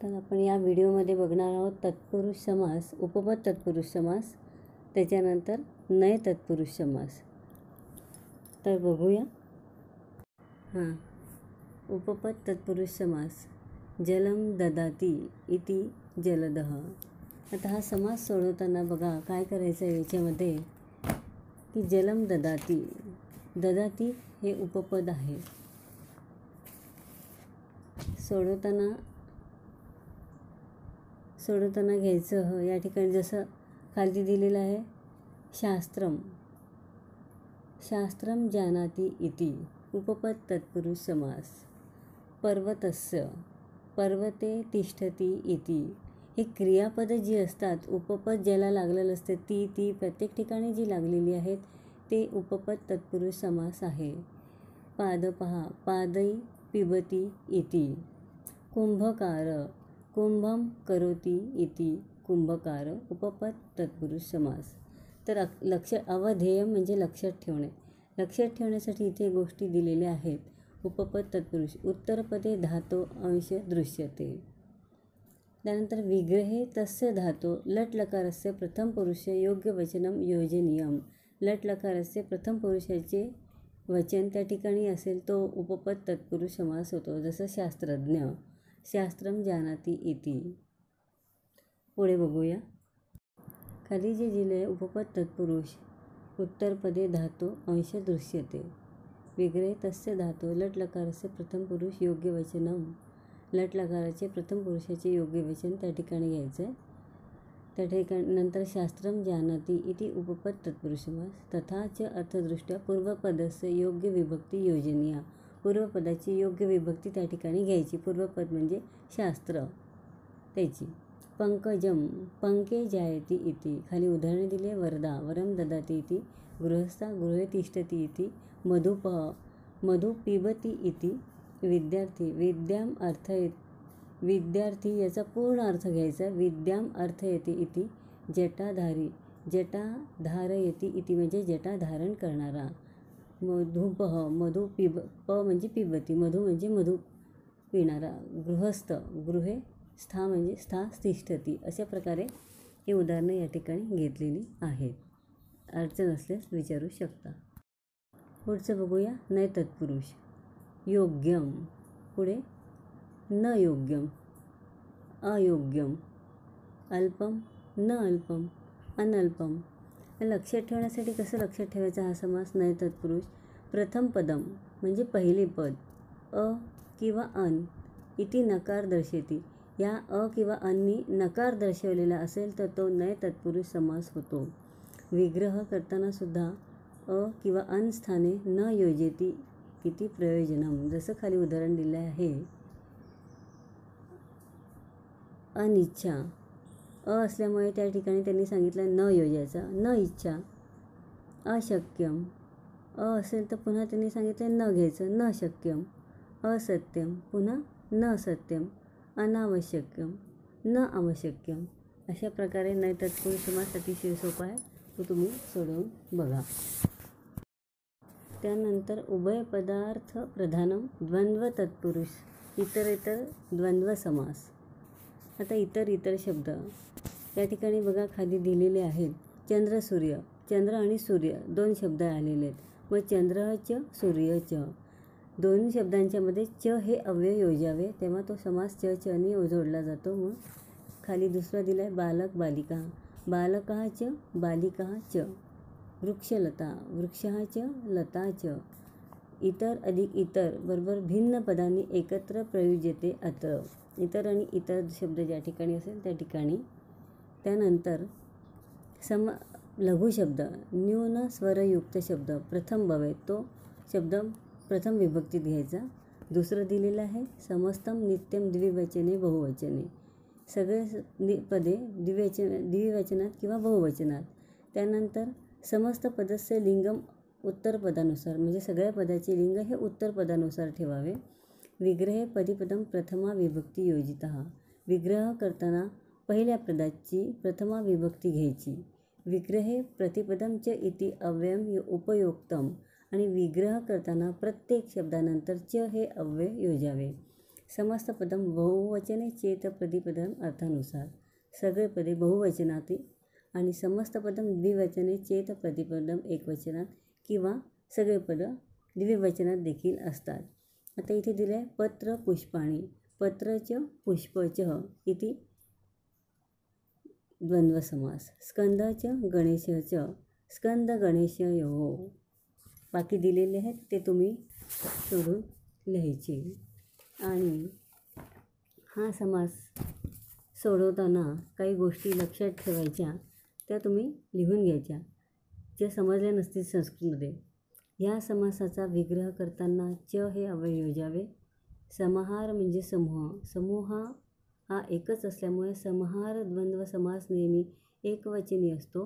तर आपण या व्हिडिओमध्ये बघणार आहोत तत्पुरुष समास, उपपद तत्पुरुष समास, त्याच्यानंतर नय तत्पुरुष समास. तर बघूया. उपपद तत्पुरुष समास. जलम ददाती इति जलदः. आता हा समास सोडवताना बघा काय करायचं आहे याच्यामध्ये की जलम ददाती, ददाती हे उपपद आहे. सोडवताना घ्यायचं या ठिकाणी जसं खाली दिलेलं आहे, शास्त्रम, शास्त्रम जानाति इति उपपद तत्पुरुष समास. पर्वतस्य, पर्वते तिष्ठति इति. हे क्रियापद जी असतात, उपपद ज्याला लागलेलं असते ती प्रत्येक ठिकाणी जी लागलेली आहेत ते उपपद तत्पुरुष समास आहे. पाद पहा, पादै पिबती इति. कुंभकार, कुंभम करोति इति कुंभकार उपपद तत्पुरुष समास. तर अवधेय म्हणजे लक्षात ठेवणे. लक्षात ठेवण्यासाठी इथे गोष्टी दिलेल्या आहेत. उपपद तत्पुरुष. उत्तरपदे धातो अंश दृश्यते. त्यानंतर विग्रहे तस्य धातो लट लकारस्य प्रथम पुरुष योग्य वचनम योजनीयम. लट लकारस्य प्रथम पुरुषाचे वचन त्या ठिकाणी असेल तो उपपद तत्पुरुष समास होतो. जसं शास्त्रज्ञ, शास्त्रम जानाति इति. पुढे बघूया. खाली जे दिले उपपद तत्पुरुष. उत्तरपदे धातो अंश दृश्यते. विग्रहे तस्य धातो लट लकारस्य प्रथम पुरुष योग्य वचनम. लट लकाराचे प्रथम पुरुषाचे योग्य वचन त्या ठिकाणी घ्यायचं आहे. त्या ठिकाणी नंतर शास्त्रम जानाति इति उपपद तत्पुरुष समास. तथा च अर्थदृष्ट्या पूर्वपदस्य योग्य विभक्ती योजनीय. पूर्वपदाची योग्य विभक्ती त्या ठिकाणी घ्यायची. पूर्वपद म्हणजे शास्त्र त्याची. पंकजम, पंके जायति इति. खाली उदाहरणे दिले. वरदा, वरम ददाति इति. गृहस्था, गृहे तिष्ठति इति. मधुपः, मधु पिबती इति. विद्यार्थी, विद्याम अर्थयति. विद्यार्थी याचा पूर्ण अर्थ घ्यायचा. विद्याम अर्थयति इति. जटाधारी, जटा धारयति इति म्हणजे जटा धारण करणारा. मधुपः, मधु म्हणजे पिबती. मधु म्हणजे मधु पिणारा. गृहस्थ, गृहे स्था म्हणजे स्था तिष्ठती. अशा प्रकारे ही उदाहरणं या ठिकाणी घेतलेली आहेत. अडचण असल्यास विचारू शकता. पुढचं बघूया. नय तत्पुरुष. योग्यम, पुढे न योग्यम, अयोग्यम, अल्पम, न अल्पम, अनल्पम. लक्षात ठेवण्यासाठी कसं लक्षात ठेवायचा हा समास नय तत्पुरुष. प्रथम पदम म्हणजे पहिले पद अ किंवा अन इति नकार दर्शयती. या अ किंवा अन्नी नकार दर्शवलेला असेल तर तो नय तत्पुरुष समास होतो. विग्रह करताना सुद्धा अ किंवा अन स्थाने न योजती इति प्रयोजनम. जसं खाली उदाहरण दिलं आहे. अनिच्छा, अ असल्यामुळे त्या ठिकाणी त्यांनी सांगितलं न योजायचा. न इच्छा. अशक्यम, अ असेल तर पुन्हा त्यांनी सांगितलं न घ्यायचं. न शक्यम. असत्यम, पुन्हा न सत्यम. अनावश्यक्यम, न आवश्यक्यम. अशा प्रकारे नय तत्पुरुष समास अतिशय सोपा आहे. तो तुम्ही सोडवून बघा. त्यानंतर उभय पदार्थ प्रधानम द्वंद्व तत्पुरुष. इतर द्वंद्व समास. आता इतर शब्द या ठिकाणी बघा खाली दिलेले आहेत. चंद्र सूर्य, चंद्र आणि सूर्य दोन शब्द आलेले आहेत. मग चंद्र च सूर्य च दोन शब्दांच्यामध्ये च हे अव्यय योजावे तेव्हा तो समास च ने जोडला जातो. मग खाली दुसरा दिला आहे. बालक बालिका, बालकः च बालिकाः च. वृक्षलता, वृक्षः च लता च. इतर अधिक इतर बरोबर भिन्न पदांनी एकत्र प्रयुज्यते अत्र. इतर आणि इतर शब्द ज्या ठिकाणी असेल त्या ठिकाणी. त्यानंतर लघु शब्द, न्यून स्वरयुक्त शब्द प्रथम भवेत. तो शब्द प्रथम विभक्तीत घ्यायचा. दुसरं दिलेलं आहे. समस्तम नित्यम द्विवचने बहुवचने. सगळे पदे द्विवचनात किंवा बहुवचनात. त्यानंतर समस्त पदस्य लिंगम उत्तर पदानुसार म्हणजे सगळ्या पदाचे लिंग हे उत्तर पदानुसार ठेवावे. विग्रहे पदीपदम प्रथमा विभक्ती योजितः. विग्रह करताना पहिल्या पदाची प्रथमा विभक्ती घ्यायची. विग्रहे प्रतिपदम च इति अव्ययम उपयोक्तम. आणि विग्रह करताना प्रत्येक शब्दानंतर च हे अव्यय योजावे. समस्तपदम बहुवचने चेत प्रतिपदम अर्थानुसार. सगळे पदे बहुवचनात आणि समस्तपदम द्विवचने चेत प्रतिपदम एकवचनात किंवा सगळे पद द्विवचनात देखील असतात. आता इथे दिलं आहे पत्र पुष्पाणी. पत्रच पुष्पच इति द्वंद्व समास. स्कंदच गणेशच स्कंद गणेशयोः. बाकी दिलेले आहेत ते तुम्ही शोधून लिहायचे. आणि हा समास सोडवताना काही गोष्टी लक्षात ठेवायच्या, त्या तुम्ही लिहून घ्यायच्या ज्या समजल्या नसतील संस्कृतमध्ये. ह्या समासाचा विग्रह करताना च हे अव्यय योजावे. समाहार म्हणजे समूह. समूह हा एकच असल्यामुळे समाहार द्वंद्व समास नेहमी एकवचनी असतो.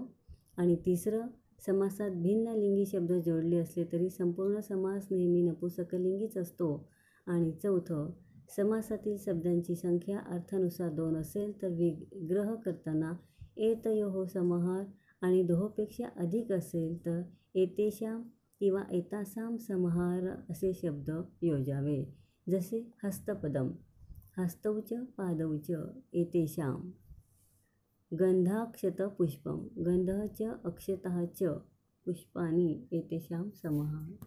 आणि तिसरं, समासात भिन्न लिंगी शब्द जोडले असले तरी संपूर्ण समास नेहमी नपुंसकलिंगीच असतो. आणि चौथं, समासातील शब्दांची संख्या अर्थानुसार 2 असेल तर विग्रह करताना एतयोः समाहार आणि 2पेक्षा अधिक असेल तर एतेषां किंवा एतासां समाहार असे शब्द योजावे. जसे हस्तपदम हस्तौच पादौच एतेषां. गंधाक्षत पुष्पम गंधः च अक्षतः च पुष्पाणि एतेषां समाहार.